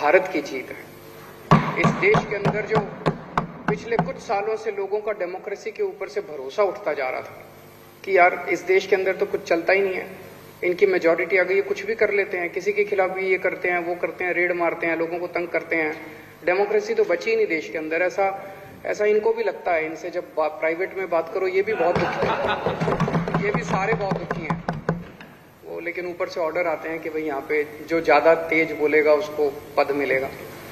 भारत की जीत है। इस देश के अंदर जो पिछले कुछ सालों से लोगों का डेमोक्रेसी के ऊपर से भरोसा उठता जा रहा था कि यार इस देश के अंदर तो कुछ चलता ही नहीं है, इनकी मेजॉरिटी आ गई है, कुछ भी कर लेते हैं, किसी के खिलाफ भी ये करते हैं, वो करते हैं, रेड मारते हैं, लोगों को तंग करते हैं, डेमोक्रेसी तो बची ही नहीं देश के अंदर। ऐसा इनको भी लगता है। इनसे जब प्राइवेट में बात करो ये भी बहुत दुखी है, ये भी सारे बहुत दुखी हैं वो, लेकिन ऊपर से ऑर्डर आते हैं कि भाई यहाँ पे जो ज्यादा तेज बोलेगा उसको पद मिलेगा।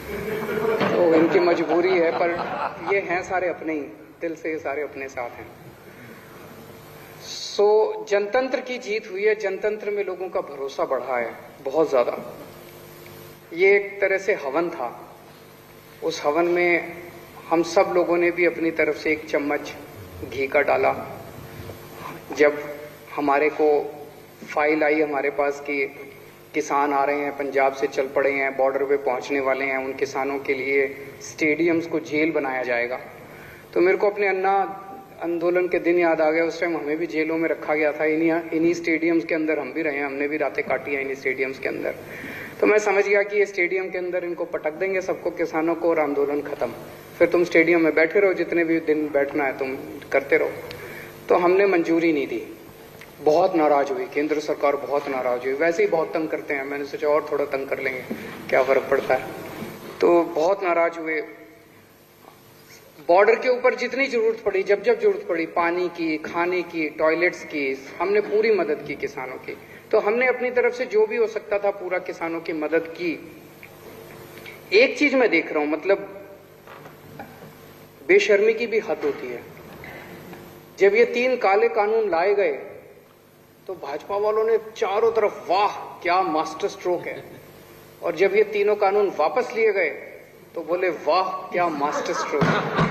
तो इनकी मजबूरी है, पर ये हैं सारे अपने ही, दिल से ये सारे अपने साथ हैं। सो जनतंत्र की जीत हुई है, जनतंत्र में लोगों का भरोसा बढ़ा है बहुत ज्यादा। ये एक तरह से हवन था, उस हवन में हम सब लोगों ने भी अपनी तरफ से एक चम्मच घी का डाला। जब हमारे को फाइल आई हमारे पास कि किसान आ रहे हैं, पंजाब से चल पड़े हैं, बॉर्डर पे पहुंचने वाले हैं, उन किसानों के लिए स्टेडियम्स को जेल बनाया जाएगा, तो मेरे को अपने अन्ना आंदोलन के दिन याद आ गया। उस टाइम हमें भी जेलों में रखा गया था, इन्हीं स्टेडियम्स के अंदर हम भी रहे हैं, हमने भी रातें काटी हैं इन्हीं स्टेडियम्स के अंदर। तो मैं समझ गया कि ये स्टेडियम के अंदर इनको पटक देंगे सबको, किसानों को, और आंदोलन खत्म। फिर तुम स्टेडियम में बैठे रहो, जितने भी दिन बैठना है तुम करते रहो। तो हमने मंजूरी नहीं दी, बहुत नाराज हुई केंद्र सरकार, बहुत नाराज हुई। वैसे ही बहुत तंग करते हैं, मैंने सोचा और थोड़ा तंग कर लेंगे, क्या फर्क पड़ता है। तो बहुत नाराज हुए। बॉर्डर के ऊपर जितनी जरूरत पड़ी, जब जब जरूरत पड़ी, पानी की, खाने की, टॉयलेट्स की, हमने पूरी मदद की किसानों की। तो हमने अपनी तरफ से जो भी हो सकता था पूरा किसानों की मदद की। एक चीज मैं देख रहा हूं, मतलब बेशर्मी की भी हद होती है। जब ये 3 काले कानून लाए गए तो भाजपा वालों ने चारों तरफ वाह क्या मास्टर स्ट्रोक है, और जब ये तीनों कानून वापस लिए गए तो बोले वाह क्या मास्टर स्ट्रोक है।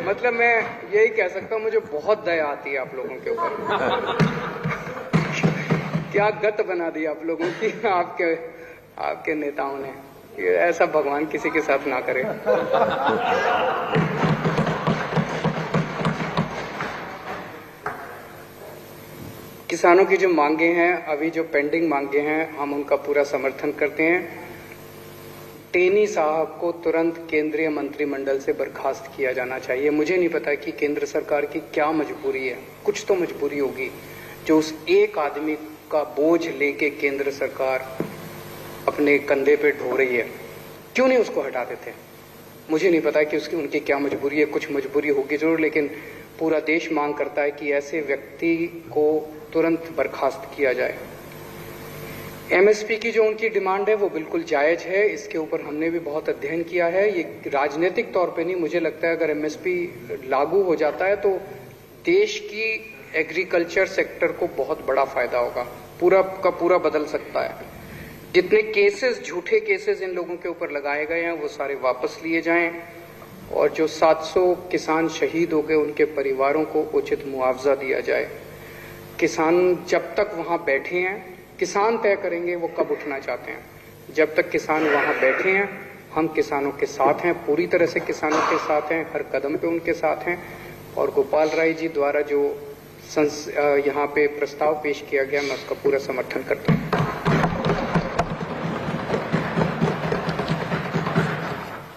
मतलब मैं यही कह सकता हूं, मुझे बहुत दया आती है आप लोगों के ऊपर। क्या गत बना दी आप लोगों की आपके नेताओं ने। ये ऐसा भगवान किसी के साथ ना करे। किसानों की जो मांगे हैं, अभी जो पेंडिंग मांगे हैं, हम उनका पूरा समर्थन करते हैं। टेनी साहब को तुरंत केंद्रीय मंत्रिमंडल से बर्खास्त किया जाना चाहिए। मुझे नहीं पता कि केंद्र सरकार की क्या मजबूरी है, कुछ तो मजबूरी होगी जो उस एक आदमी का बोझ लेके केंद्र सरकार अपने कंधे पे ढो रही है। क्यों नहीं उसको हटा देते? मुझे नहीं पता कि उनकी क्या मजबूरी है, कुछ मजबूरी होगी जरूर, लेकिन पूरा देश मांग करता है कि ऐसे व्यक्ति को तुरंत बर्खास्त किया जाए। एमएसपी की जो उनकी डिमांड है वो बिल्कुल जायज है, इसके ऊपर हमने भी बहुत अध्ययन किया है। ये राजनीतिक तौर पे नहीं, मुझे लगता है अगर एमएसपी लागू हो जाता है तो देश की एग्रीकल्चर सेक्टर को बहुत बड़ा फायदा होगा, पूरा का पूरा बदल सकता है। जितने केसेस, झूठे केसेस इन लोगों के ऊपर लगाए गए हैं वो सारे वापस लिए जाएं, और जो 700 किसान शहीद हो गए उनके परिवारों को उचित मुआवजा दिया जाए। किसान जब तक वहां बैठे हैं, किसान तय करेंगे वो कब उठना चाहते हैं। जब तक किसान वहां बैठे हैं हम किसानों के साथ हैं, पूरी तरह से किसानों के साथ हैं, हर कदम पे उनके साथ हैं। और गोपाल राय जी द्वारा जो यहाँ पे प्रस्ताव पेश किया गया, मैं उसका पूरा समर्थन करता हूँ।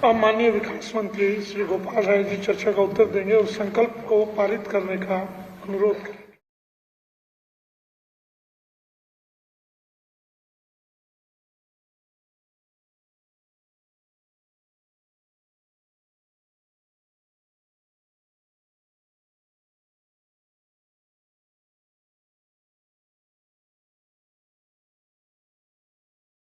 अब माननीय विकास मंत्री श्री गोपाल राय जी चर्चा का उत्तर देंगे और संकल्प को पारित करने का अनुरोध करें।